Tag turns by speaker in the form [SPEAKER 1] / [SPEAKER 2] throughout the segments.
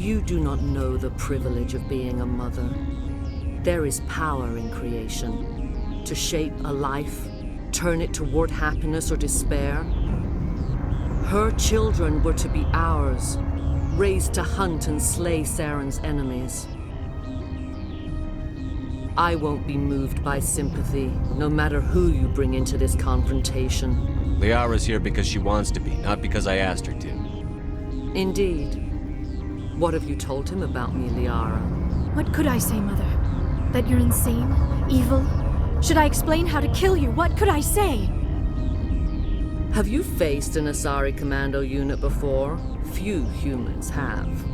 [SPEAKER 1] You do not know the privilege of being a mother. There is power in creation. To shape a life, turn it toward happiness or despair. Her children were to be ours, raised to hunt and slay Saren's enemies. I won't be moved by sympathy, no matter who you bring into this confrontation.
[SPEAKER 2] Liara's here because she wants to be, not because I asked her to.
[SPEAKER 1] Indeed. What have you told him about me, Liara?
[SPEAKER 3] What could I say, Mother? That you're insane? Evil? Should I explain how to kill you? What could I say?
[SPEAKER 1] Have you faced an Asari commando unit before? Few humans have.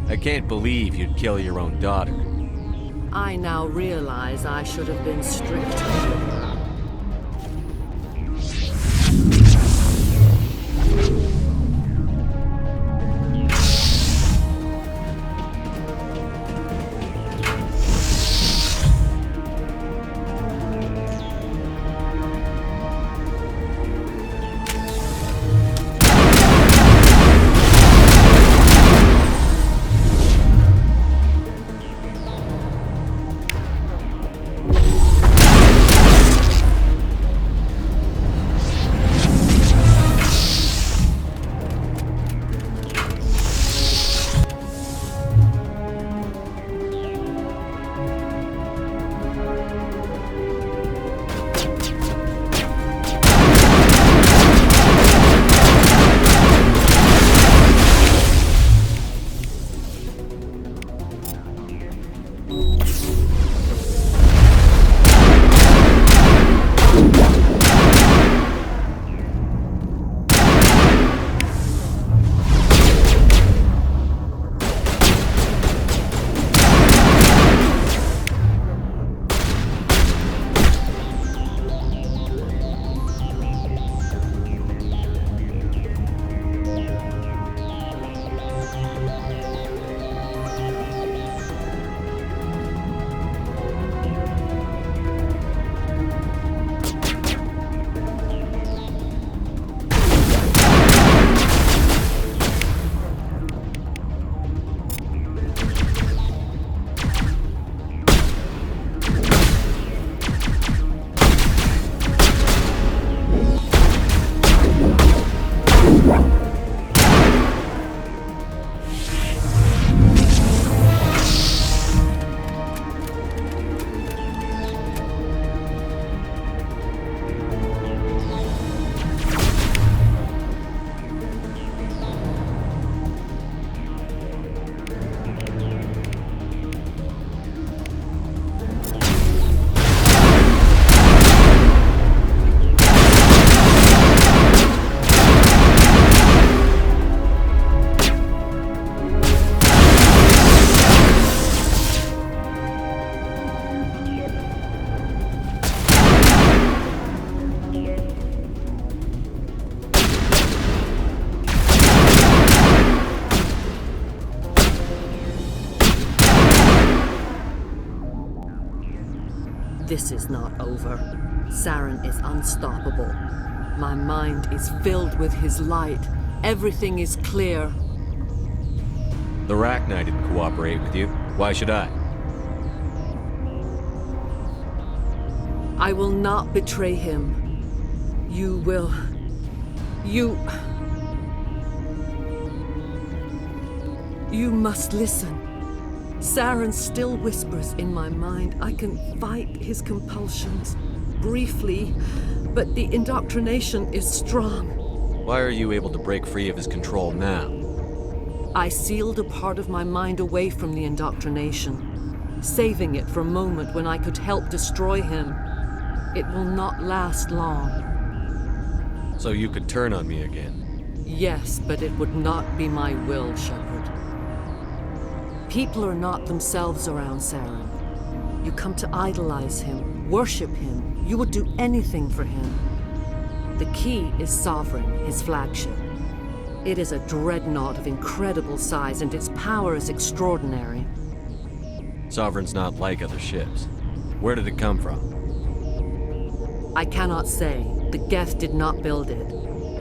[SPEAKER 2] I can't believe you'd kill your own daughter.
[SPEAKER 1] I now realize I should have been stricter. This is not over. Saren is unstoppable. My mind is filled with his light. Everything is clear.
[SPEAKER 2] The Rachni didn't cooperate with you. Why should I?
[SPEAKER 1] I will not betray him. You will... You must listen. Saren still whispers in my mind. I can fight his compulsions, briefly, but the indoctrination is strong.
[SPEAKER 2] Why are you able to break free of his control now?
[SPEAKER 1] I sealed a part of my mind away from the indoctrination, saving it for a moment when I could help destroy him. It will not last long.
[SPEAKER 2] So you could turn on me again?
[SPEAKER 1] Yes, but it would not be my will, Shepard. People are not themselves around Saren. You come to idolize him, worship him. You would do anything for him. The key is Sovereign, his flagship. It is a dreadnought of incredible size, and its power is extraordinary.
[SPEAKER 2] Sovereign's not like other ships. Where did it come from?
[SPEAKER 1] I cannot say. The Geth did not build it.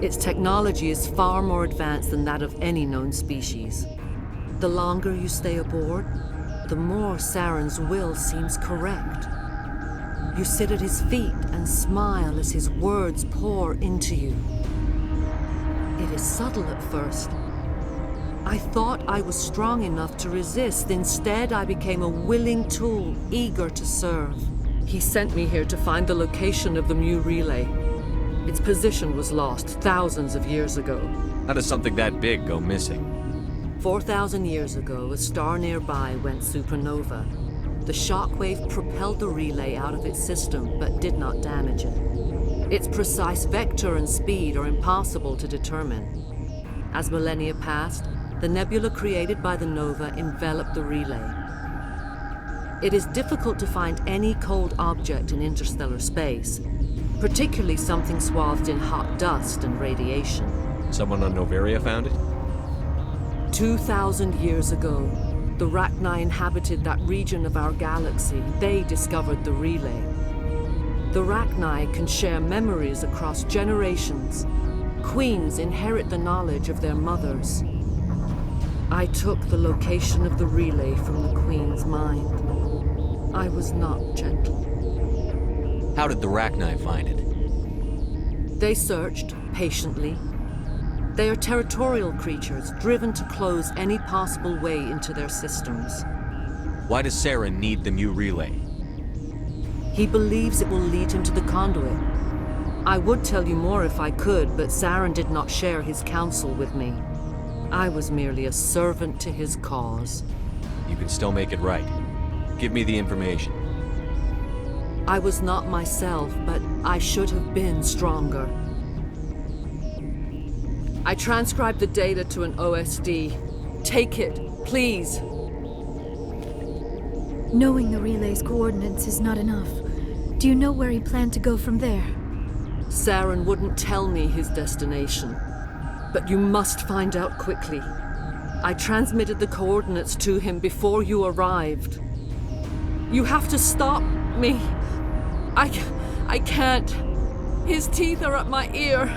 [SPEAKER 1] Its technology is far more advanced than that of any known species. The longer you stay aboard, the more Saren's will seems correct. You sit at his feet and smile as his words pour into you. It is subtle at first. I thought I was strong enough to resist. Instead, I became a willing tool, eager to serve. He sent me here to find the location of the Mu relay. Its position was lost thousands of years ago.
[SPEAKER 2] How does something that big go missing?
[SPEAKER 1] 4,000 years ago, a star nearby went supernova. The shockwave propelled the relay out of its system, but did not damage it. Its precise vector and speed are impossible to determine. As millennia passed, the nebula created by the nova enveloped the relay. It is difficult to find any cold object in interstellar space, particularly something swathed in hot dust and radiation.
[SPEAKER 2] Someone on Noveria found it?
[SPEAKER 1] 2,000 years ago, the Rachni inhabited that region of our galaxy. They discovered the relay. The Rachni can share memories across generations. Queens inherit the knowledge of their mothers. I took the location of the relay from the Queen's mind. I was not gentle.
[SPEAKER 2] How did the Rachni find it?
[SPEAKER 1] They searched patiently. They are territorial creatures, driven to close any possible way into their systems.
[SPEAKER 2] Why does Saren need the Mu relay?
[SPEAKER 1] He believes it will lead him to the conduit. I would tell you more if I could, but Saren did not share his counsel with me. I was merely a servant to his cause.
[SPEAKER 2] You can still make it right. Give me the information.
[SPEAKER 1] I was not myself, but I should have been stronger. I transcribed the data to an OSD. Take it, please.
[SPEAKER 3] Knowing the relay's coordinates is not enough. Do you know where he planned to go from there?
[SPEAKER 1] Saren wouldn't tell me his destination. But you must find out quickly. I transmitted the coordinates to him before you arrived. You have to stop me. I can't. His teeth are at my ear.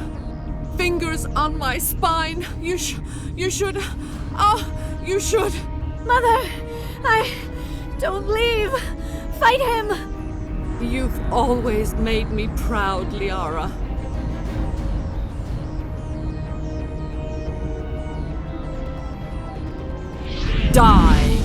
[SPEAKER 1] Fingers on my spine. You should. You should.
[SPEAKER 3] Mother! Don't leave! Fight him!
[SPEAKER 1] You've always made me proud, Liara. Die!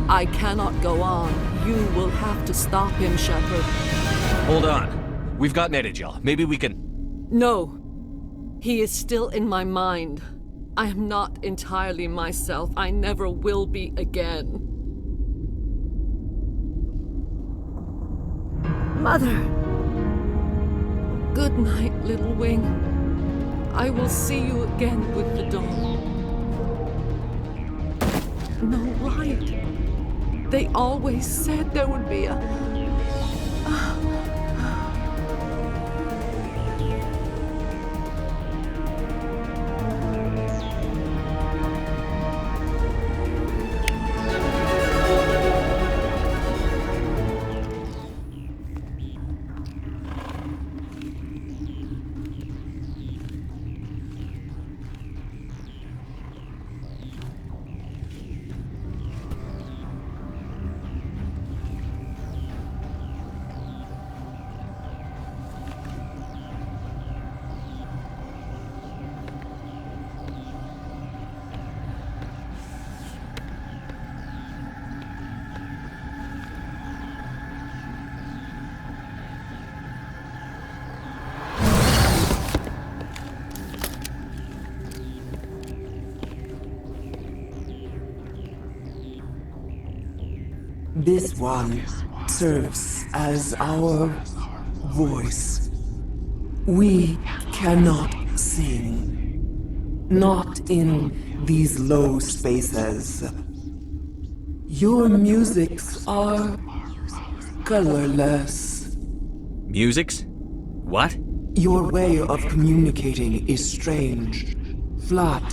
[SPEAKER 1] I cannot go on. You will have to stop him, Shepard.
[SPEAKER 2] Hold on. We've got Netagel. Maybe we can...
[SPEAKER 1] No. He is still in my mind. I am not entirely myself. I never will be again.
[SPEAKER 3] Mother!
[SPEAKER 1] Good night, little wing. I will see you again with the dawn. No light. They always said there would be a...
[SPEAKER 4] This one serves as our voice. We cannot sing. Not in these low spaces. Your musics are colorless.
[SPEAKER 2] Musics? What?
[SPEAKER 4] Your way of communicating is strange, flat.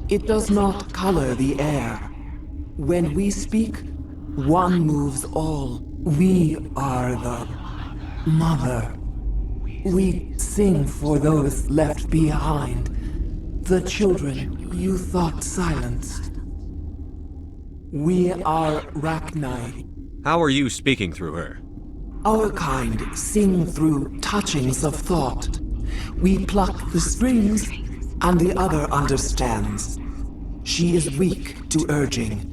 [SPEAKER 4] It does not color the air. When we speak, one moves all. We are the mother. We sing for those left behind, the children you thought silenced. We are Rachni.
[SPEAKER 2] How are you speaking through her?
[SPEAKER 4] Our kind sing through touchings of thought. We pluck the strings, and the other understands. She is weak to urging.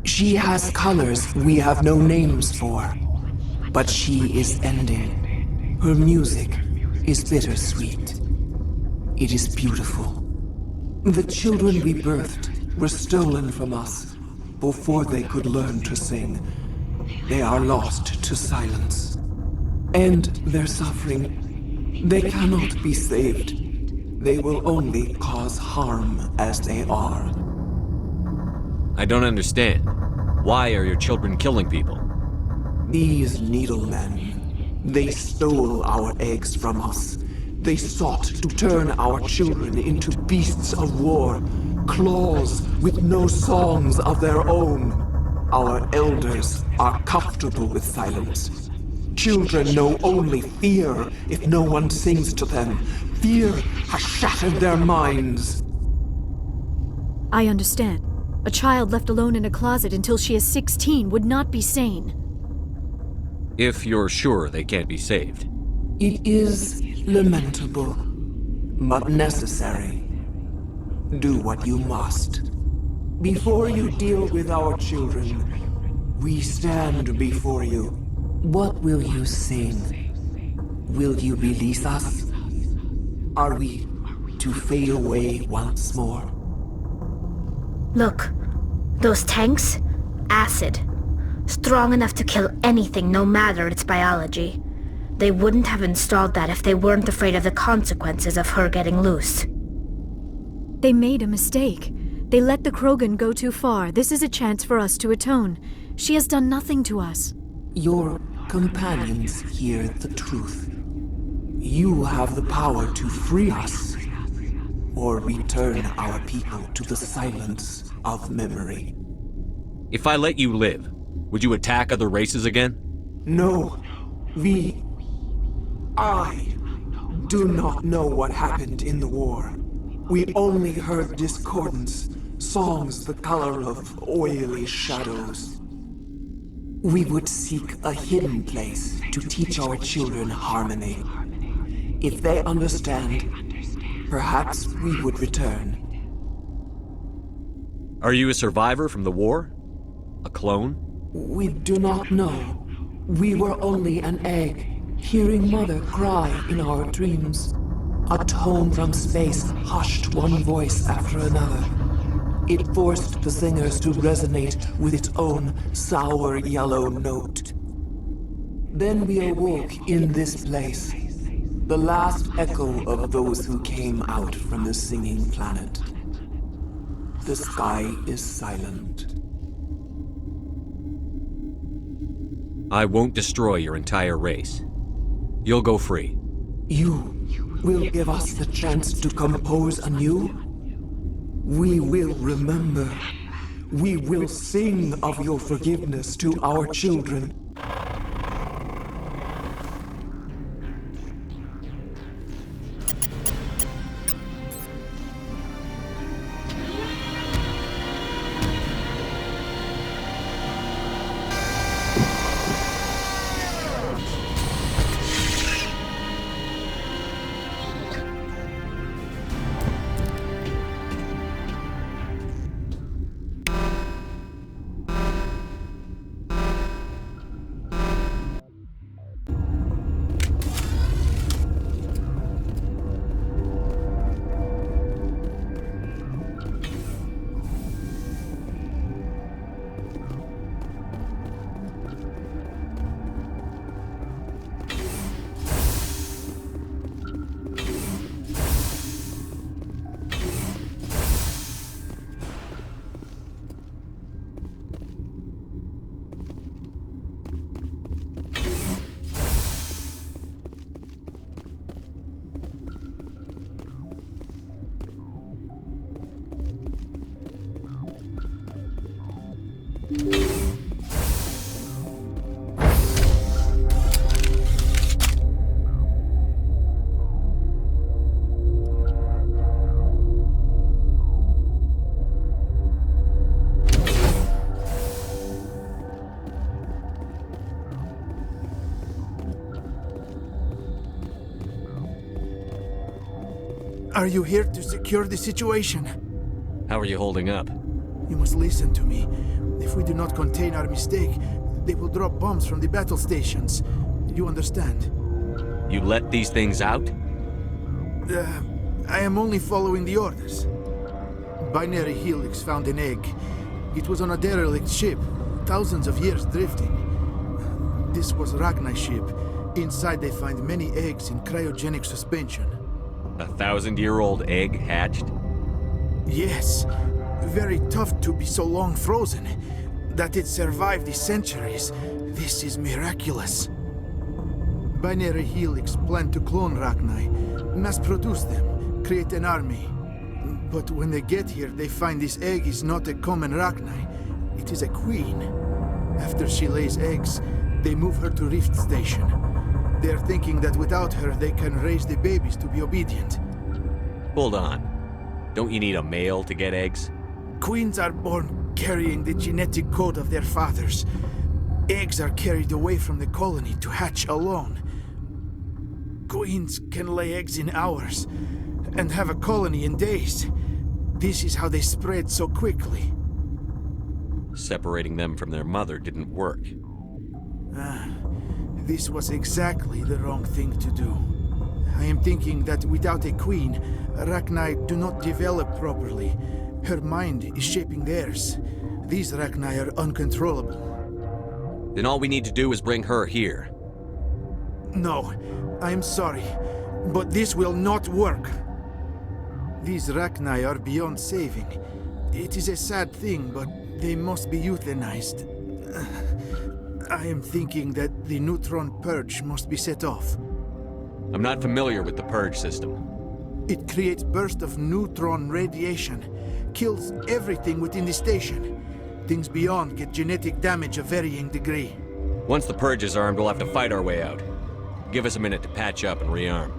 [SPEAKER 4] She has colors we have no names for. But she is ending. Her music is bittersweet. It is beautiful. The children we birthed were stolen from us before they could learn to sing. They are lost to silence. And their suffering, they cannot be saved. They will only cause harm as they are.
[SPEAKER 2] I don't understand. Why are your children killing people?
[SPEAKER 4] These needlemen, they stole our eggs from us. They sought to turn our children into beasts of war, claws with no songs of their own. Our elders are comfortable with silence. Children know only fear if no one sings to them. Fear has shattered their minds.
[SPEAKER 3] I understand. A child left alone in a closet until she is 16 would not be sane.
[SPEAKER 2] If you're sure they can't be saved.
[SPEAKER 4] It is lamentable, but necessary. Do what you must. Before you deal with our children, we stand before you. What will you sing? Will you release us? Are we to fade away once more?
[SPEAKER 5] Look, those tanks? Acid. Strong enough to kill anything, no matter its biology. They wouldn't have installed that if they weren't afraid of the consequences of her getting loose.
[SPEAKER 3] They made a mistake. They let the Krogan go too far. This is a chance for us to atone. She has done nothing to us.
[SPEAKER 4] Your companions hear the truth. You have the power to free us, or return our people to the silence of memory.
[SPEAKER 2] If I let you live, would you attack other races again?
[SPEAKER 4] No, I do not know what happened in the war. We only heard discordance, songs the color of oily shadows. We would seek a hidden place to teach our children harmony. If they understand, perhaps we would return.
[SPEAKER 2] Are you a survivor from the war? A clone?
[SPEAKER 4] We do not know. We were only an egg, hearing Mother cry in our dreams. A tone from space hushed one voice after another. It forced the singers to resonate with its own sour yellow note. Then we awoke in this place, the last echo of those who came out from the singing planet. The sky is silent.
[SPEAKER 2] I won't destroy your entire race. You'll go free.
[SPEAKER 4] You will give us the chance to compose anew? We will remember. We will sing of your forgiveness to our children.
[SPEAKER 6] Are you here to secure the situation?
[SPEAKER 2] How are you holding up?
[SPEAKER 6] You must listen to me. If we do not contain our mistake, they will drop bombs from the battle stations. You understand?
[SPEAKER 2] You let these things out?
[SPEAKER 6] I am only following the orders. Binary Helix found an egg. It was on a derelict ship, thousands of years drifting. This was Ragnai's ship. Inside they find many eggs in cryogenic suspension.
[SPEAKER 2] A 1,000-year-old egg hatched?
[SPEAKER 6] Yes. Very tough to be so long frozen. That it survived the centuries. This is miraculous. Binary Helix planned to clone Ragnai, mass produce them, create an army. But when they get here, they find this egg is not a common Ragnai. It is a queen. After she lays eggs, they move her to Rift Station. They are thinking that without her, they can raise the babies to be obedient.
[SPEAKER 2] Hold on. Don't you need a male to get eggs?
[SPEAKER 6] Queens are born carrying the genetic code of their fathers. Eggs are carried away from the colony to hatch alone. Queens can lay eggs in hours and have a colony in days. This is how they spread so quickly.
[SPEAKER 2] Separating them from their mother didn't work.
[SPEAKER 6] This was exactly the wrong thing to do. I am thinking that without a queen, Ragnai do not develop properly. Her mind is shaping theirs. These Ragnai are uncontrollable.
[SPEAKER 2] Then all we need to do is bring her here.
[SPEAKER 6] No, I am sorry, but this will not work. These Ragnai are beyond saving. It is a sad thing, but they must be euthanized. I am thinking that the neutron purge must be set off.
[SPEAKER 2] I'm not familiar with the purge system.
[SPEAKER 6] It creates bursts of neutron radiation, kills everything within the station. Things beyond get genetic damage of varying degree.
[SPEAKER 2] Once the purge is armed, we'll have to fight our way out. Give us a minute to patch up and rearm.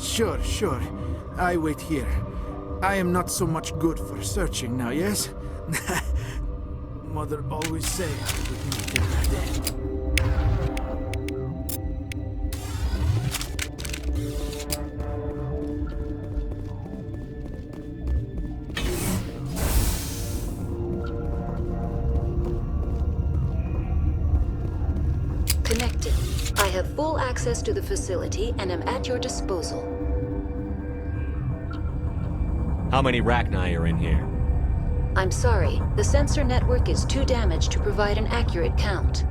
[SPEAKER 6] Sure. I wait here. I am not so much good for searching now, yes? Mother always say I would make it that day.
[SPEAKER 7] Connected. I have full access to the facility and am at your disposal.
[SPEAKER 2] How many Ragnai are in here?
[SPEAKER 7] I'm sorry, the sensor network is too damaged to provide an accurate count.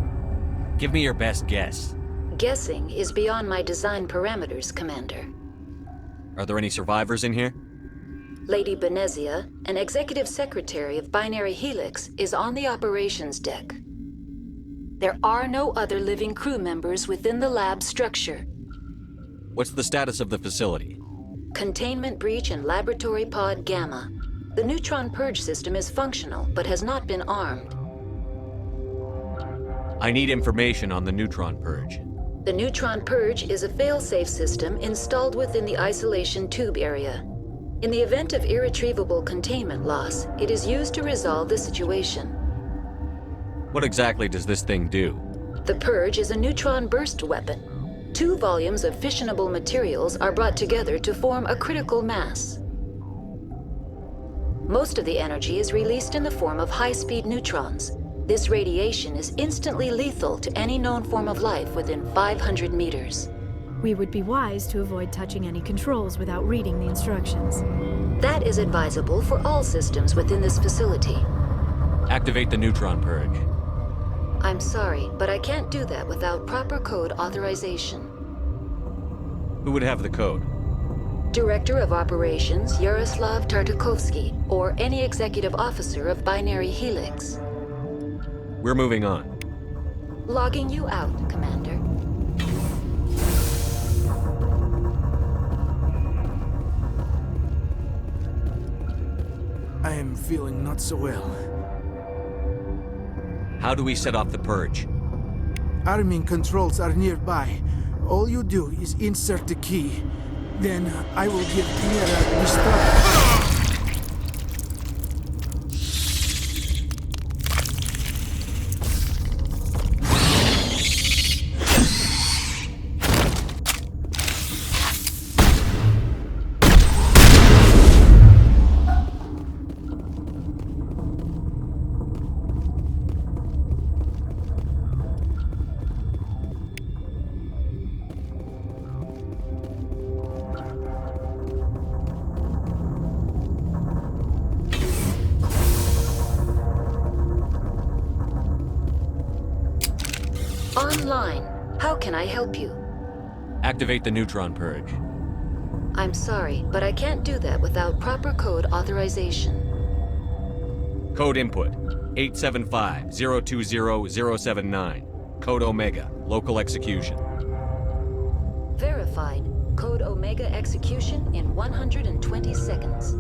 [SPEAKER 2] Give me your best guess.
[SPEAKER 7] Guessing is beyond my design parameters, Commander.
[SPEAKER 2] Are there any survivors in here?
[SPEAKER 7] Lady Benezia, an executive secretary of Binary Helix, is on the operations deck. There are no other living crew members within the lab structure.
[SPEAKER 2] What's the status of the facility?
[SPEAKER 7] Containment breach in Laboratory Pod Gamma. The neutron purge system is functional, but has not been armed.
[SPEAKER 2] I need information on the neutron purge.
[SPEAKER 7] The neutron purge is a fail-safe system installed within the isolation tube area. In the event of irretrievable containment loss, it is used to resolve the situation.
[SPEAKER 2] What exactly does this thing do?
[SPEAKER 7] The purge is a neutron burst weapon. 2 volumes of fissionable materials are brought together to form a critical mass. Most of the energy is released in the form of high-speed neutrons. This radiation is instantly lethal to any known form of life within 500 meters.
[SPEAKER 3] We would be wise to avoid touching any controls without reading the instructions.
[SPEAKER 7] That is advisable for all systems within this facility.
[SPEAKER 2] Activate the neutron purge.
[SPEAKER 7] I'm sorry, but I can't do that without proper code authorization.
[SPEAKER 2] Who would have the code?
[SPEAKER 7] Director of Operations Yaroslav Tartakovsky, or any executive officer of Binary Helix.
[SPEAKER 2] We're moving on.
[SPEAKER 7] Logging you out, Commander.
[SPEAKER 6] I am feeling not so well.
[SPEAKER 2] How do we set off the purge?
[SPEAKER 6] Arming controls are nearby. All you do is insert the key. Then I will give Clara the start.
[SPEAKER 7] line. How can I help you?
[SPEAKER 2] Activate the neutron purge.
[SPEAKER 7] I'm sorry, but I can't do that without proper code authorization.
[SPEAKER 2] Code input 875-020-079. Code Omega. Local execution.
[SPEAKER 7] Verified. Code Omega execution in 120 seconds.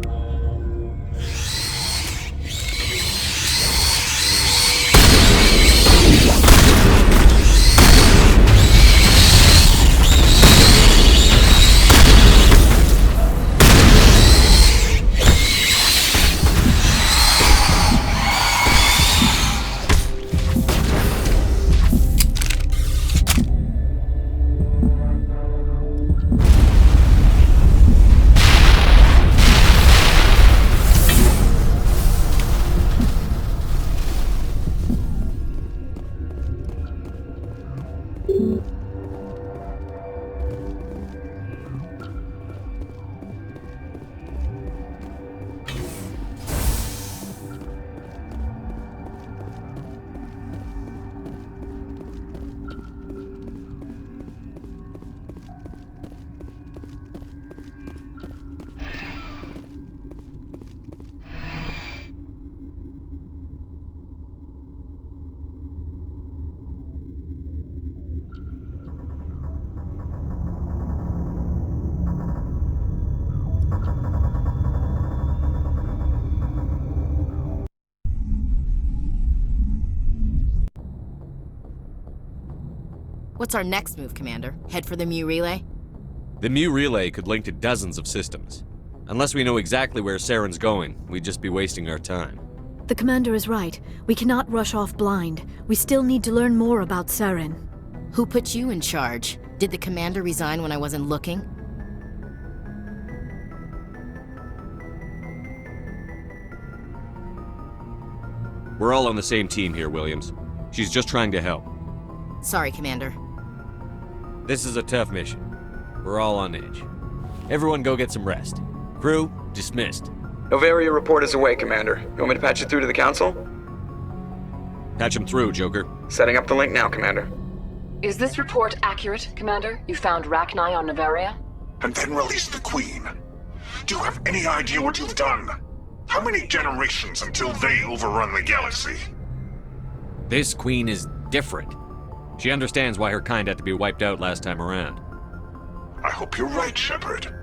[SPEAKER 8] What's our next move, Commander? Head for the Mu Relay?
[SPEAKER 2] The Mu Relay could link to dozens of systems. Unless we know exactly where Saren's going, we'd just be wasting our time.
[SPEAKER 3] The commander is right. We cannot rush off blind. We still need to learn more about Saren.
[SPEAKER 8] Who put you in charge? Did the commander resign when I wasn't looking?
[SPEAKER 2] We're all on the same team here, Williams. She's just trying to help.
[SPEAKER 8] Sorry, Commander.
[SPEAKER 2] This is a tough mission. We're all on edge. Everyone go get some rest. Crew, dismissed.
[SPEAKER 9] Novaria report is away, Commander. You want me to patch it through to the Council?
[SPEAKER 2] Patch him through, Joker.
[SPEAKER 9] Setting up the link now, Commander.
[SPEAKER 10] Is this report accurate, Commander? You found Rachni on Novaria?
[SPEAKER 11] And then released the Queen. Do you have any idea what you've done? How many generations until they overrun the galaxy?
[SPEAKER 2] This Queen is different. She understands why her kind had to be wiped out last time around.
[SPEAKER 11] I hope you're right, Shepard.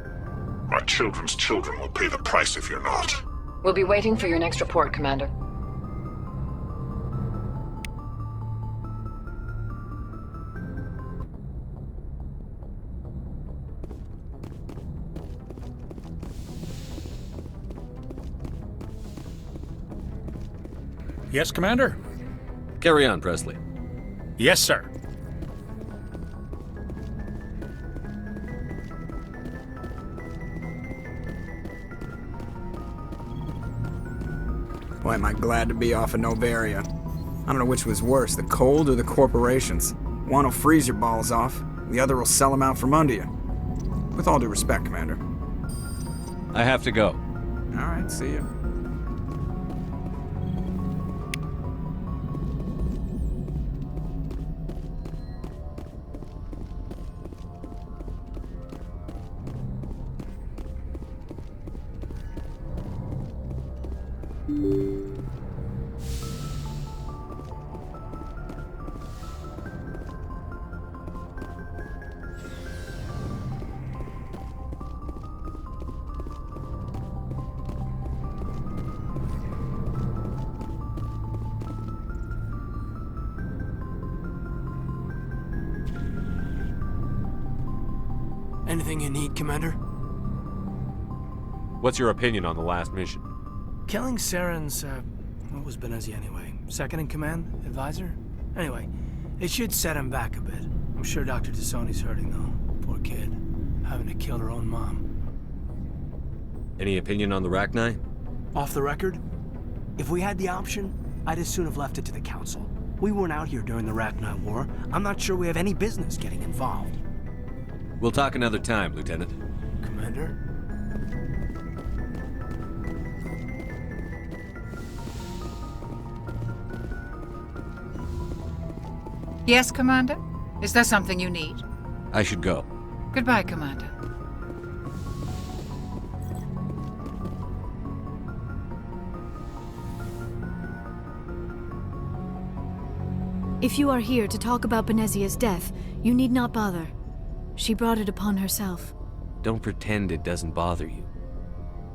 [SPEAKER 11] Our children's children will pay the price if you're not.
[SPEAKER 10] We'll be waiting for your next report, Commander.
[SPEAKER 12] Yes, Commander?
[SPEAKER 2] Carry on, Presley.
[SPEAKER 12] Yes, sir.
[SPEAKER 13] Boy, am I glad to be off of Novaria. I don't know which was worse, the cold or the corporations. One will freeze your balls off, the other will sell them out from under you. With all due respect, Commander.
[SPEAKER 2] I have to go.
[SPEAKER 13] All right, see ya.
[SPEAKER 14] Anything you need, Commander?
[SPEAKER 2] What's your opinion on the last mission?
[SPEAKER 14] Killing Saren's, what was Benezia anyway? Second in command? Advisor? Anyway, it should set him back a bit. I'm sure Dr. Tassoni's hurting, though. Poor kid. Having to kill her own mom.
[SPEAKER 2] Any opinion on the Rachni?
[SPEAKER 14] Off the record? If we had the option, I'd as soon have left it to the Council. We weren't out here during the Rachni War. I'm not sure we have any business getting involved.
[SPEAKER 2] We'll talk another time, Lieutenant.
[SPEAKER 14] Commander?
[SPEAKER 15] Yes, Commander?
[SPEAKER 12] Is there something you need?
[SPEAKER 2] I should go.
[SPEAKER 12] Goodbye, Commander.
[SPEAKER 3] If you are here to talk about Benezia's death, you need not bother. She brought it upon herself.
[SPEAKER 2] Don't pretend it doesn't bother you.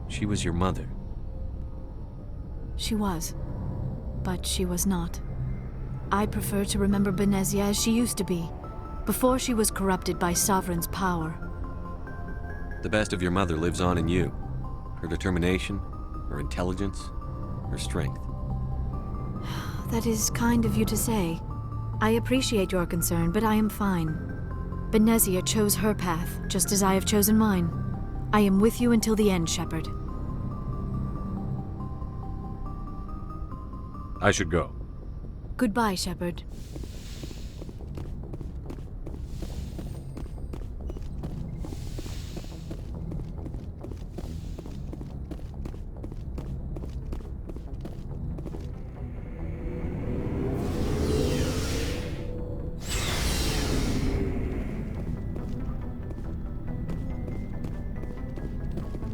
[SPEAKER 2] She was your mother.
[SPEAKER 3] She was. But she was not. I prefer to remember Benezia as she used to be, before she was corrupted by Sovereign's power.
[SPEAKER 2] The best of your mother lives on in you. Her determination, her intelligence, her strength.
[SPEAKER 3] That is kind of you to say. I appreciate your concern, but I am fine. Benezia chose her path, just as I have chosen mine. I am with you until the end, Shepard.
[SPEAKER 2] I should go.
[SPEAKER 3] Goodbye, Shepard.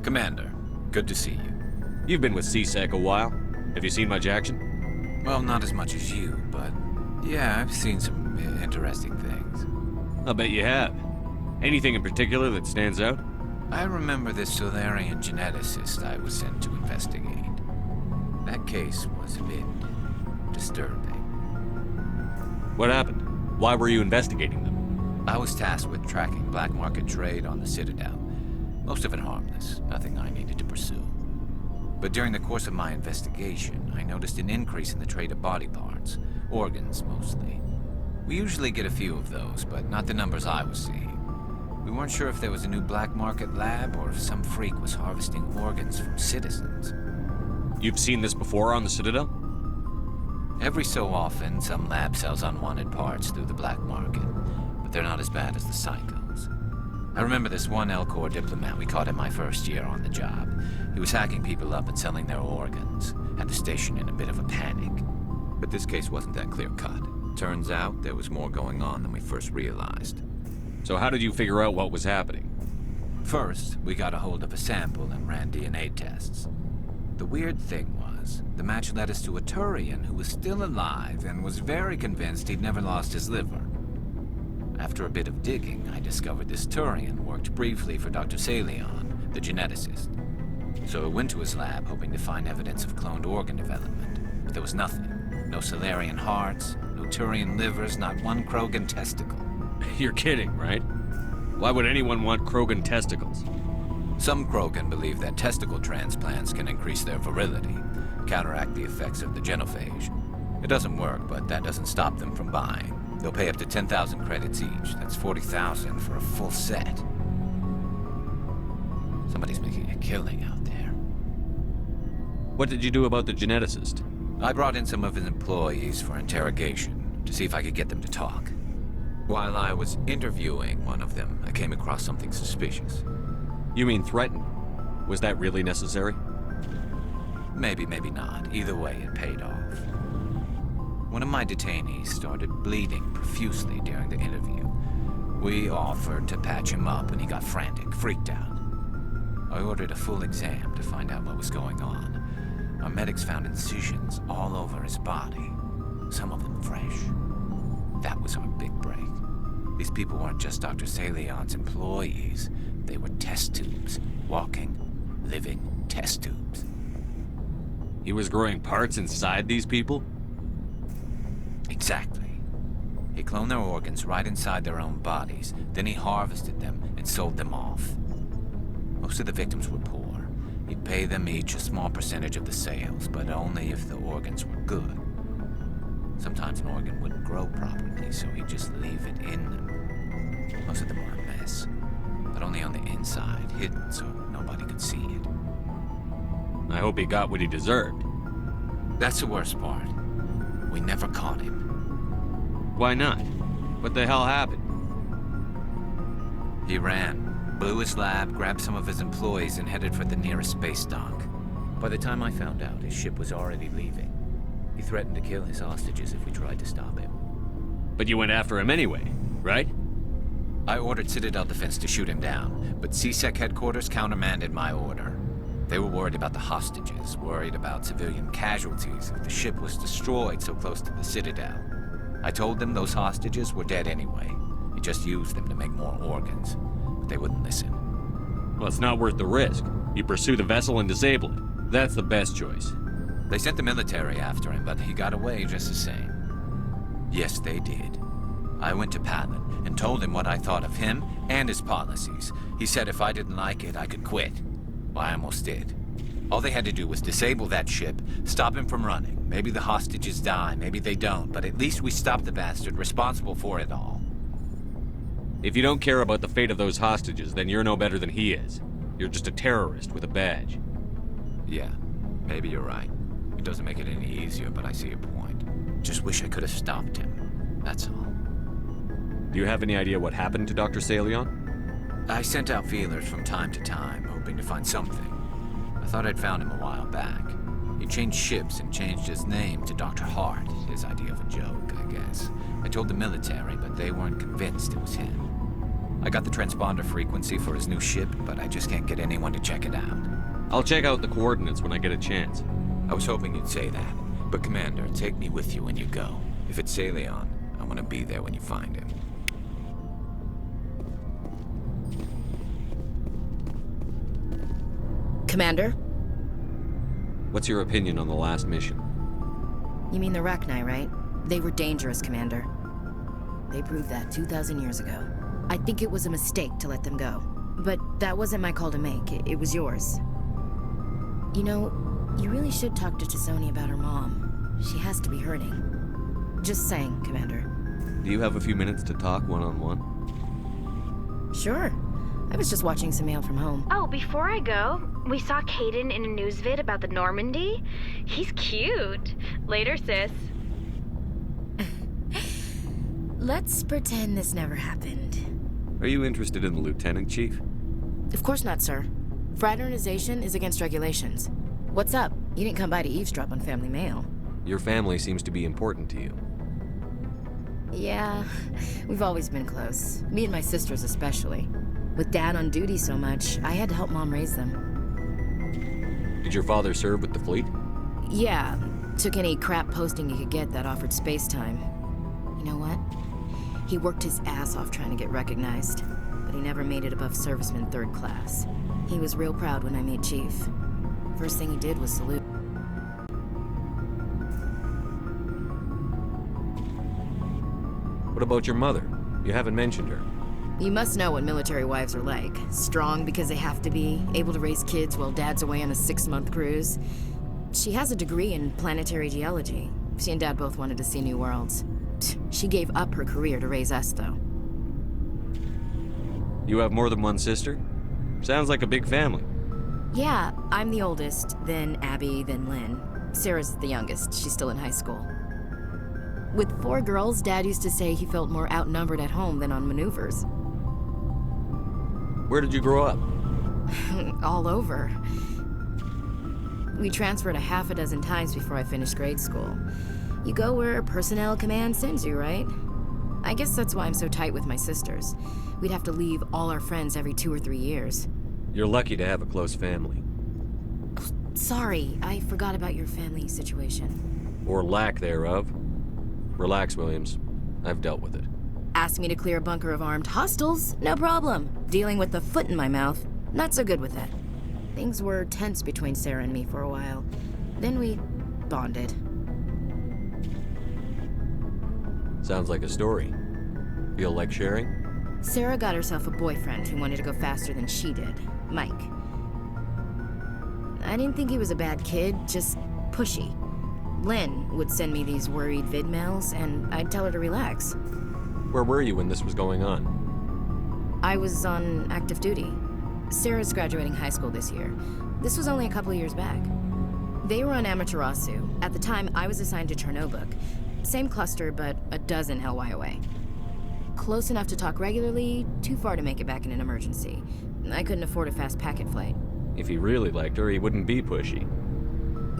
[SPEAKER 15] Commander, good to see you.
[SPEAKER 2] You've been with CSEC a while. Have you seen much action?
[SPEAKER 15] Well, not as much as you, but yeah, I've seen some interesting things.
[SPEAKER 2] I'll bet you have. Anything in particular that stands out?
[SPEAKER 15] I remember this Solarian geneticist I was sent to investigate. That case was a bit disturbing.
[SPEAKER 2] What happened? Why were you investigating them?
[SPEAKER 15] I was tasked with tracking black market trade on the Citadel. Most of it harmless, nothing I needed to pursue. But during the course of my investigation, I noticed an increase in the trade of body parts, organs mostly. We usually get a few of those, but not the numbers I was seeing. We weren't sure if there was a new black market lab or if some freak was harvesting organs from citizens.
[SPEAKER 2] You've seen this before on the Citadel?
[SPEAKER 15] Every so often, some lab sells unwanted parts through the black market, but they're not as bad as the psychos. I remember this one L-Corps diplomat we caught in my first year on the job. He was hacking people up and selling their organs. Had the station in a bit of a panic. But this case wasn't that clear-cut. Turns out there was more going on than we first realized.
[SPEAKER 2] So how did you figure out what was happening?
[SPEAKER 15] First, we got a hold of a sample and ran DNA tests. The weird thing was, the match led us to a Turian who was still alive and was very convinced he'd never lost his liver. After a bit of digging, I discovered this Turian worked briefly for Dr. Salion, the geneticist. So I went to his lab hoping to find evidence of cloned organ development. But there was nothing. No Solarian hearts, no Turian livers, not one Krogan testicle.
[SPEAKER 2] You're kidding, right? Why would anyone want Krogan testicles?
[SPEAKER 15] Some Krogan believe that testicle transplants can increase their virility, counteract the effects of the genophage. It doesn't work, but that doesn't stop them from buying. They'll pay up to 10,000 credits each. That's 40,000 for a full set. Somebody's making a killing out there.
[SPEAKER 2] What did you do about the geneticist?
[SPEAKER 15] I brought in some of his employees for interrogation, to see if I could get them to talk. While I was interviewing one of them, I came across something suspicious.
[SPEAKER 2] You mean threatened? Was that really necessary?
[SPEAKER 15] Maybe, maybe not. Either way, it paid off. One of my detainees started bleeding profusely during the interview. We offered to patch him up and he got frantic, freaked out. I ordered a full exam to find out what was going on. Our medics found incisions all over his body, some of them fresh. That was our big break. These people weren't just Dr. Salion's employees. They were test tubes. Walking, living test tubes.
[SPEAKER 2] He was growing parts inside these people?
[SPEAKER 15] Exactly. He cloned their organs right inside their own bodies. Then he harvested them and sold them off. Most of the victims were poor. He'd pay them each a small percentage of the sales, but only if the organs were good. Sometimes an organ wouldn't grow properly, so he'd just leave it in them. Most of them were a mess, but only on the inside, hidden so nobody could see it.
[SPEAKER 2] I hope he got what he deserved.
[SPEAKER 15] That's the worst part. We never caught him.
[SPEAKER 2] Why not? What the hell happened?
[SPEAKER 15] He ran, blew his lab, grabbed some of his employees, and headed for the nearest space dock. By the time I found out, his ship was already leaving. He threatened to kill his hostages if we tried to stop him.
[SPEAKER 2] But you went after him anyway, right?
[SPEAKER 15] I ordered Citadel Defense to shoot him down, but CSEC headquarters countermanded my order. They were worried about the hostages, worried about civilian casualties if the ship was destroyed so close to the Citadel. I told them those hostages were dead anyway. He just used them to make more organs, but they wouldn't listen.
[SPEAKER 2] Well, it's not worth the risk. You pursue the vessel and disable it. That's the best choice.
[SPEAKER 15] They sent the military after him, but he got away just the same. Yes, they did. I went to Palin and told him what I thought of him and his policies. He said if I didn't like it, I could quit. Well, I almost did. All they had to do was disable that ship, stop him from running. Maybe the hostages die, maybe they don't, but at least we stopped the bastard responsible for it all.
[SPEAKER 2] If you don't care about the fate of those hostages, then you're no better than he is. You're just a terrorist with a badge.
[SPEAKER 15] Yeah, maybe you're right. It doesn't make it any easier, but I see your point. Just wish I could have stopped him. That's all.
[SPEAKER 2] Do you have any idea what happened to Dr. Salion?
[SPEAKER 15] I sent out feelers from time to time, hoping to find something. I thought I'd found him a while back. He changed ships and changed his name to Dr. Hart, his idea of a joke, I guess. I told the military, but they weren't convinced it was him. I got the transponder frequency for his new ship, but I just can't get anyone to check it out.
[SPEAKER 2] I'll check out the coordinates when I get a chance.
[SPEAKER 15] I was hoping you'd say that. But Commander, take me with you when you go. If it's Salion, I want to be there when you find him.
[SPEAKER 8] Commander?
[SPEAKER 2] What's your opinion on the last mission?
[SPEAKER 8] You mean the Rachni, right? They were dangerous, Commander. They proved that 2,000 years ago. I think it was a mistake to let them go. But that wasn't my call to make. It was yours. You know, you really should talk to T'Soni about her mom. She has to be hurting. Just saying, Commander.
[SPEAKER 2] Do you have a few minutes to talk one-on-one?
[SPEAKER 8] Sure. I was just watching some mail from home.
[SPEAKER 5] Oh, before I go, we saw Caden in a news vid about the Normandy. He's cute. Later, sis.
[SPEAKER 8] Let's pretend this never happened.
[SPEAKER 2] Are you interested in the Lieutenant, Chief?
[SPEAKER 8] Of course not, sir. Fraternization is against regulations. What's up? You didn't come by to eavesdrop on family mail.
[SPEAKER 2] Your family seems to be important to you.
[SPEAKER 8] Yeah, we've always been close. Me and my sisters especially. With Dad on duty so much, I had to help Mom raise them.
[SPEAKER 2] Did your father serve with the fleet?
[SPEAKER 8] Yeah, took any crap posting he could get that offered space time. You know what? He worked his ass off trying to get recognized, but he never made it above serviceman 3rd class. He was real proud when I made Chief. First thing he did was salute.
[SPEAKER 2] What about your mother? You haven't mentioned her.
[SPEAKER 8] You must know what military wives are like. Strong because they have to be, able to raise kids while Dad's away on a 6-month cruise. She has a degree in planetary geology. She and Dad both wanted to see new worlds. She gave up her career to raise us, though.
[SPEAKER 2] You have more than one sister? Sounds like a big family.
[SPEAKER 8] Yeah, I'm the oldest, then Abby, then Lynn. Sarah's the youngest. She's still in high school. With 4 girls, Dad used to say he felt more outnumbered at home than on maneuvers.
[SPEAKER 2] Where did you grow up?
[SPEAKER 8] All over. We transferred a half a dozen times before I finished grade school. You go where personnel command sends you, right? I guess that's why I'm so tight with my sisters. We'd have to leave all our friends every 2 or 3 years.
[SPEAKER 2] You're lucky to have a close family.
[SPEAKER 8] Sorry, I forgot about your family situation.
[SPEAKER 2] Or lack thereof. Relax, Williams. I've dealt with it.
[SPEAKER 8] Ask me to clear a bunker of armed hostiles? No problem. Dealing with the foot in my mouth? Not so good with that. Things were tense between Sarah and me for a while. Then we bonded.
[SPEAKER 2] Sounds like a story. Feel like sharing?
[SPEAKER 8] Sarah got herself a boyfriend who wanted to go faster than she did. Mike. I didn't think he was a bad kid, just pushy. Lynn would send me these worried vid mails, and I'd tell her to relax.
[SPEAKER 2] Where were you when this was going on?
[SPEAKER 8] I was on active duty. Sarah's graduating high school this year. This was only a couple of years back. They were on Amaterasu. At the time, I was assigned to Chernobog. Same cluster, but a dozen LY away. Close enough to talk regularly, too far to make it back in an emergency. I couldn't afford a fast packet flight.
[SPEAKER 2] If he really liked her, he wouldn't be pushy.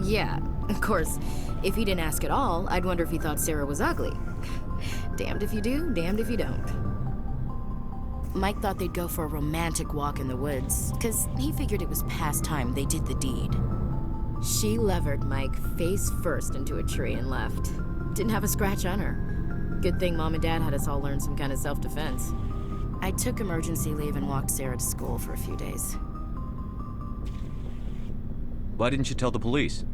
[SPEAKER 8] Yeah, of course. If he didn't ask at all, I'd wonder if he thought Sarah was ugly. Damned if you do, damned if you don't. Mike thought they'd go for a romantic walk in the woods, because he figured it was past time they did the deed. She levered Mike face first into a tree and left. Didn't have a scratch on her. Good thing Mom and Dad had us all learn some kind of self-defense. I took emergency leave and walked Sarah to school for a few days.
[SPEAKER 2] Why didn't you tell the police?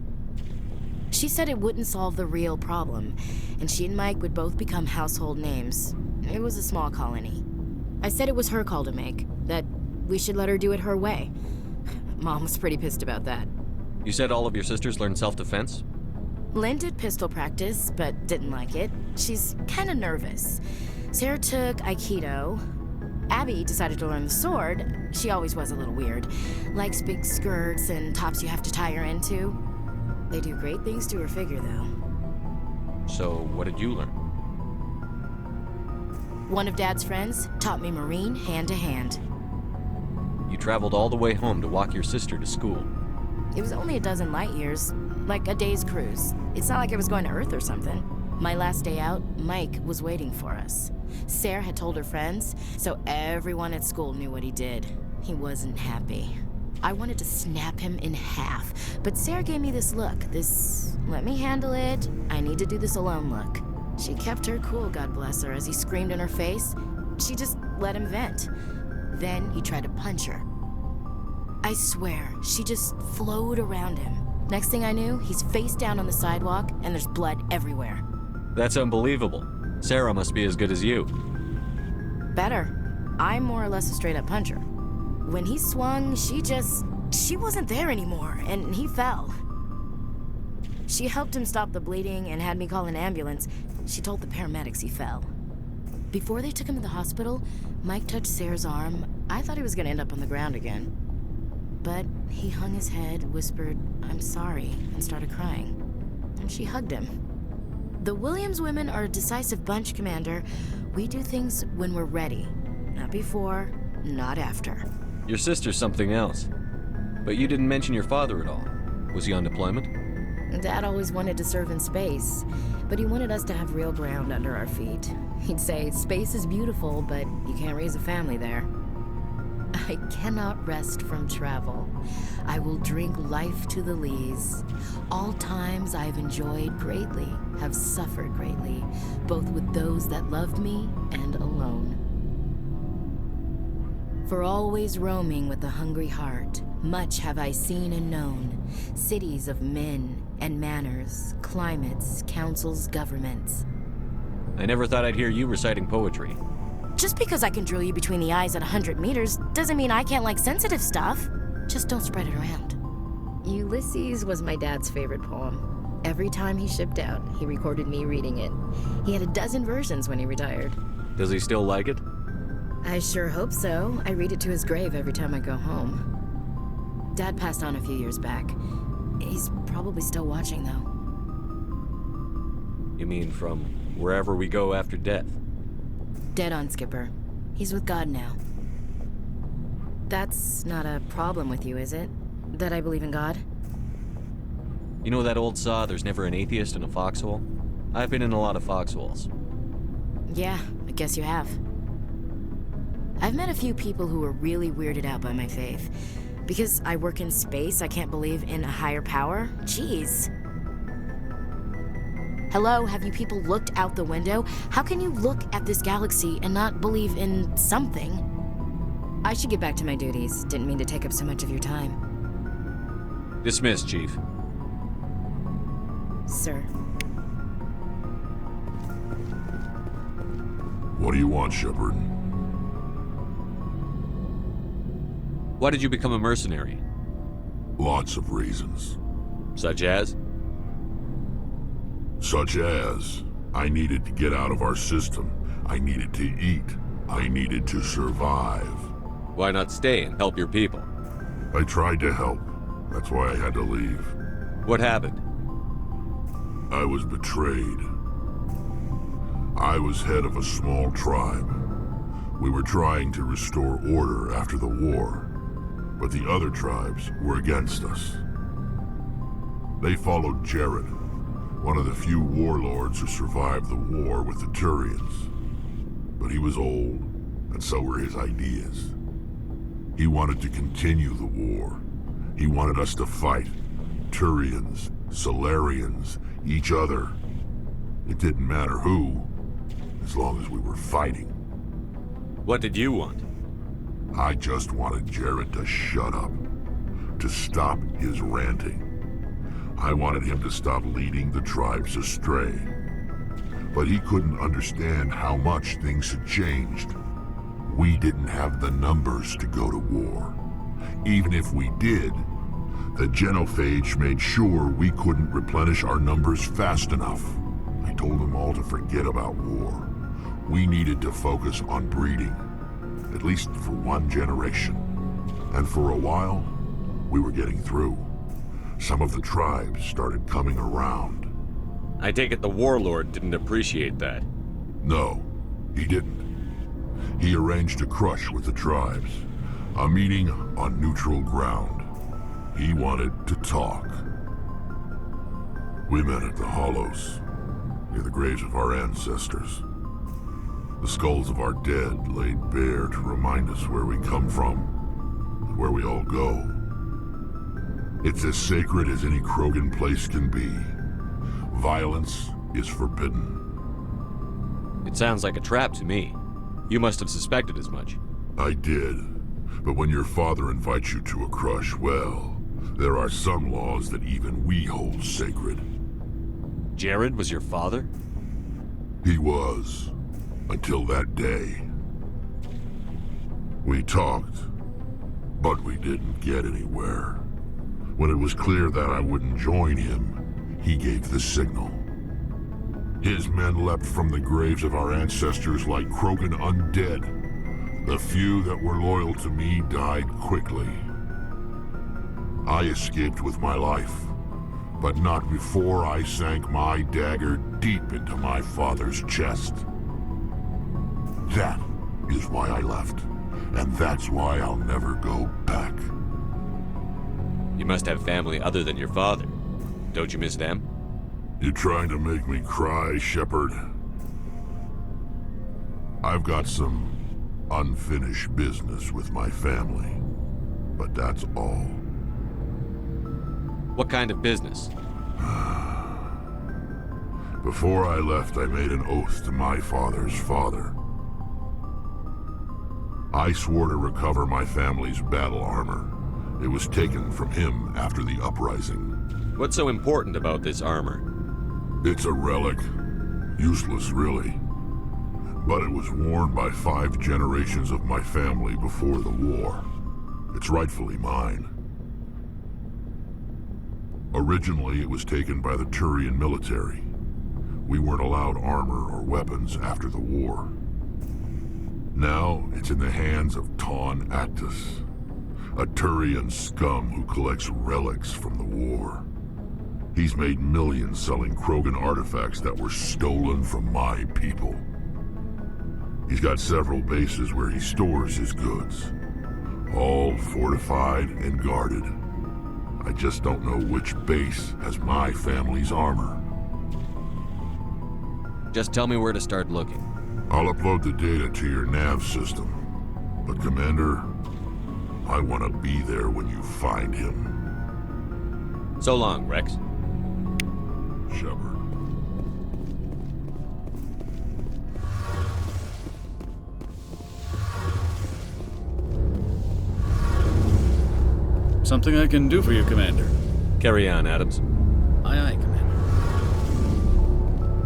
[SPEAKER 8] She said it wouldn't solve the real problem, and she and Mike would both become household names. It was a small colony. I said it was her call to make, that we should let her do it her way. Mom was pretty pissed about that.
[SPEAKER 2] You said all of your sisters learned self-defense?
[SPEAKER 8] Lynn did pistol practice, but didn't like it. She's kind of nervous. Sarah took Aikido. Abby decided to learn the sword. She always was a little weird. Likes big skirts and tops you have to tie her into. They do great things to her figure, though.
[SPEAKER 2] So, what did you learn?
[SPEAKER 8] One of Dad's friends taught me Marine hand to hand.
[SPEAKER 2] You traveled all the way home to walk your sister to school.
[SPEAKER 8] It was only a dozen light years, like a day's cruise. It's not like I was going to Earth or something. My last day out, Mike was waiting for us. Sarah had told her friends, so everyone at school knew what he did. He wasn't happy. I wanted to snap him in half, but Sarah gave me this look, this let me handle it, I need to do this alone look. She kept her cool, God bless her, as he screamed in her face. She just let him vent. Then he tried to punch her. I swear, she just flowed around him. Next thing I knew, he's face down on the sidewalk, and there's blood everywhere.
[SPEAKER 2] That's unbelievable. Sarah must be as good as you.
[SPEAKER 8] Better. I'm more or less a straight-up puncher. When he swung, she wasn't there anymore, and he fell. She helped him stop the bleeding and had me call an ambulance. She told the paramedics he fell. Before they took him to the hospital, Mike touched Sarah's arm. I thought he was gonna end up on the ground again. But he hung his head, whispered, "I'm sorry," and started crying. And she hugged him. The Williams women are a decisive bunch, Commander. We do things when we're ready. Not before, not after.
[SPEAKER 2] Your sister's something else. But you didn't mention your father at all. Was he on deployment?
[SPEAKER 8] Dad always wanted to serve in space, but he wanted us to have real ground under our feet. He'd say, space is beautiful, but you can't raise a family there. I cannot rest from travel. I will drink life to the lees. All times I have enjoyed greatly, have suffered greatly, both with those that loved me and alone. For always roaming with a hungry heart, much have I seen and known, cities of men and manners, climates, councils, governments.
[SPEAKER 2] I never thought I'd hear you reciting poetry.
[SPEAKER 8] Just because I can drill you between the eyes at 100 meters doesn't mean I can't like sensitive stuff. Just don't spread it around. Ulysses was my dad's favorite poem. Every time he shipped out, he recorded me reading it. He had a dozen versions when he retired.
[SPEAKER 2] Does he still like it?
[SPEAKER 8] I sure hope so. I read it to his grave every time I go home. Dad passed on a few years back. He's probably still watching, though.
[SPEAKER 2] You mean from wherever we go after death?
[SPEAKER 8] Dead on, Skipper. He's with God now. That's not a problem with you, is it? That I believe in God?
[SPEAKER 2] You know that old saw, there's never an atheist in a foxhole? I've been in a lot of foxholes.
[SPEAKER 8] Yeah, I guess you have. I've met a few people who were really weirded out by my faith. Because I work in space, I can't believe in a higher power? Jeez. Hello, have you people looked out the window? How can you look at this galaxy and not believe in something? I should get back to my duties. Didn't mean to take up so much of your time.
[SPEAKER 2] Dismissed, Chief.
[SPEAKER 8] Sir.
[SPEAKER 11] What do you want, Shepard?
[SPEAKER 2] Why did you become a mercenary?
[SPEAKER 11] Lots of reasons.
[SPEAKER 2] Such as?
[SPEAKER 11] Such as, I needed to get out of our system. I needed to eat. I needed to survive.
[SPEAKER 2] Why not stay and help your people?
[SPEAKER 11] I tried to help. That's why I had to leave.
[SPEAKER 2] What happened?
[SPEAKER 11] I was betrayed. I was head of a small tribe. We were trying to restore order after the war, but the other tribes were against us. They followed Jared, one of the few warlords who survived the war with the Turians. But he was old and so were his ideas. He wanted to continue the war. He wanted us to fight. Turians, Solarians, each other. It didn't matter who, as long as we were fighting.
[SPEAKER 2] What did you want?
[SPEAKER 11] I just wanted Jared to shut up, to stop his ranting. I wanted him to stop leading the tribes astray. But he couldn't understand how much things had changed. We didn't have the numbers to go to war. Even if we did, the genophage made sure we couldn't replenish our numbers fast enough. I told them all to forget about war. We needed to focus on breeding, at least for one generation. And for a while, we were getting through. Some of the tribes started coming around.
[SPEAKER 2] I take it the warlord didn't appreciate that.
[SPEAKER 11] No, he didn't. He arranged a crush with the tribes, a meeting on neutral ground. He wanted to talk. We met at the Hollows, near the graves of our ancestors. The skulls of our dead laid bare to remind us where we come from, and where we all go. It's as sacred as any Krogan place can be. Violence is forbidden.
[SPEAKER 2] It sounds like a trap to me. You must have suspected as much.
[SPEAKER 11] I did. But when your father invites you to a crush, well, there are some laws that even we hold sacred.
[SPEAKER 2] Jared was your father?
[SPEAKER 11] He was. Until that day. We talked, but we didn't get anywhere. When it was clear that I wouldn't join him, he gave the signal. His men leapt from the graves of our ancestors like Krogan undead. The few that were loyal to me died quickly. I escaped with my life, but not before I sank my dagger deep into my father's chest. That is why I left, and that's why I'll never go back.
[SPEAKER 2] You must have family other than your father. Don't you miss them?
[SPEAKER 11] You trying to make me cry, Shepard? I've got some unfinished business with my family, but that's all.
[SPEAKER 2] What kind of business?
[SPEAKER 11] Before I left, I made an oath to my father's father. I swore to recover my family's battle armor. It was taken from him after the uprising.
[SPEAKER 2] What's so important about this armor?
[SPEAKER 11] It's a relic. Useless, really. But it was worn by 5 generations of my family before the war. It's rightfully mine. Originally, it was taken by the Turian military. We weren't allowed armor or weapons after the war. Now, it's in the hands of Taun Actus, a Turian scum who collects relics from the war. He's made millions selling Krogan artifacts that were stolen from my people. He's got several bases where he stores his goods, all fortified and guarded. I just don't know which base has my family's armor.
[SPEAKER 2] Just tell me where to start looking.
[SPEAKER 11] I'll upload the data to your nav system. But Commander, I want to be there when you find him.
[SPEAKER 2] So long, Rex.
[SPEAKER 11] Shepard.
[SPEAKER 16] Something I can do for you, Commander.
[SPEAKER 2] Carry on, Adams.
[SPEAKER 16] Aye, aye, Commander.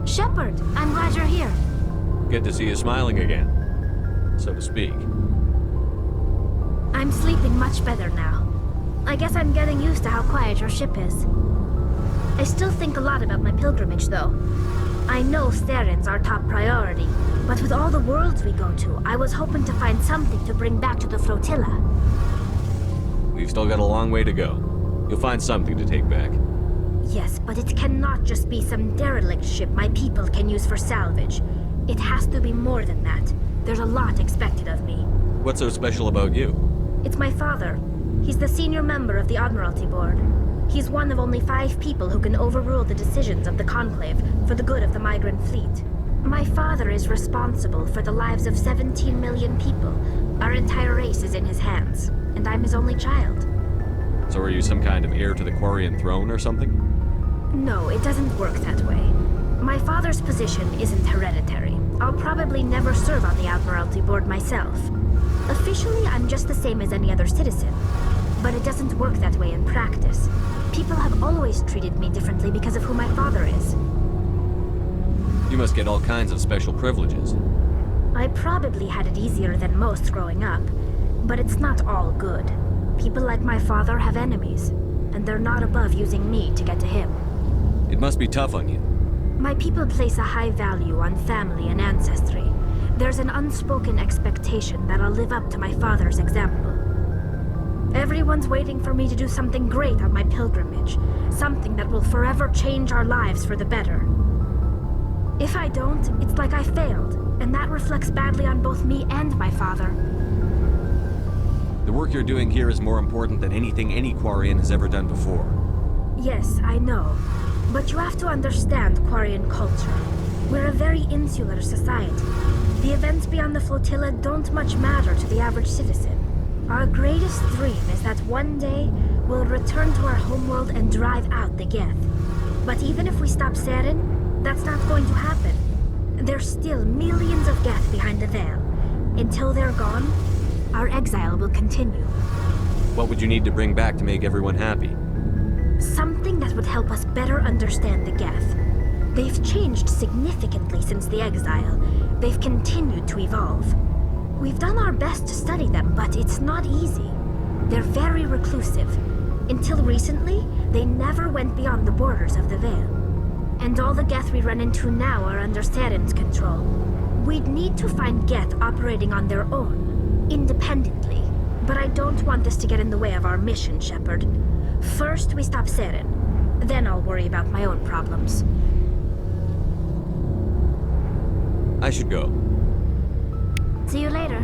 [SPEAKER 5] Shepard, I'm glad you're here.
[SPEAKER 2] Good to see you smiling again, so to speak.
[SPEAKER 5] I'm sleeping much better now. I guess I'm getting used to how quiet your ship is. I still think a lot about my pilgrimage, though. I know Steren's our top priority, but with all the worlds we go to, I was hoping to find something to bring back to the flotilla.
[SPEAKER 2] We've still got a long way to go. You'll find something to take back.
[SPEAKER 5] Yes, but it cannot just be some derelict ship my people can use for salvage. It has to be more than that. There's a lot expected of me.
[SPEAKER 2] What's so special about you?
[SPEAKER 5] It's my father. He's the senior member of the Admiralty Board. He's one of only 5 people who can overrule the decisions of the Conclave for the good of the migrant fleet. My father is responsible for the lives of 17 million people. Our entire race is in his hands, and I'm his only child.
[SPEAKER 2] So are you some kind of heir to the Quarian throne or something?
[SPEAKER 5] No, it doesn't work that way. My father's position isn't hereditary. I'll probably never serve on the Admiralty Board myself. Officially, I'm just the same as any other citizen. But it doesn't work that way in practice. People have always treated me differently because of who my father is.
[SPEAKER 2] You must get all kinds of special privileges.
[SPEAKER 5] I probably had it easier than most growing up, but it's not all good. People like my father have enemies, and they're not above using me to get to him.
[SPEAKER 2] It must be tough on you.
[SPEAKER 5] My people place a high value on family and ancestry. There's an unspoken expectation that I'll live up to my father's example. Everyone's waiting for me to do something great on my pilgrimage, something that will forever change our lives for the better. If I don't, it's like I failed, and that reflects badly on both me and my father.
[SPEAKER 2] The work you're doing here is more important than anything any Quarian has ever done before.
[SPEAKER 5] Yes, I know. But you have to understand Quarian culture. We're a very insular society. The events beyond the flotilla don't much matter to the average citizen. Our greatest dream is that one day we'll return to our homeworld and drive out the Geth. But even if we stop Saren, that's not going to happen. There's still millions of Geth behind the veil. Until they're gone, our exile will continue.
[SPEAKER 2] What would you need to bring back to make everyone happy?
[SPEAKER 5] Something that would help us better understand the Geth. They've changed significantly since the exile. They've continued to evolve. We've done our best to study them, but it's not easy. They're very reclusive. Until recently, they never went beyond the borders of the Veil. And all the Geth we run into now are under Saren's control. We'd need to find Geth operating on their own, independently. But I don't want this to get in the way of our mission, Shepard. First, we stop Saren. Then I'll worry about my own problems.
[SPEAKER 2] I should go.
[SPEAKER 5] See you later.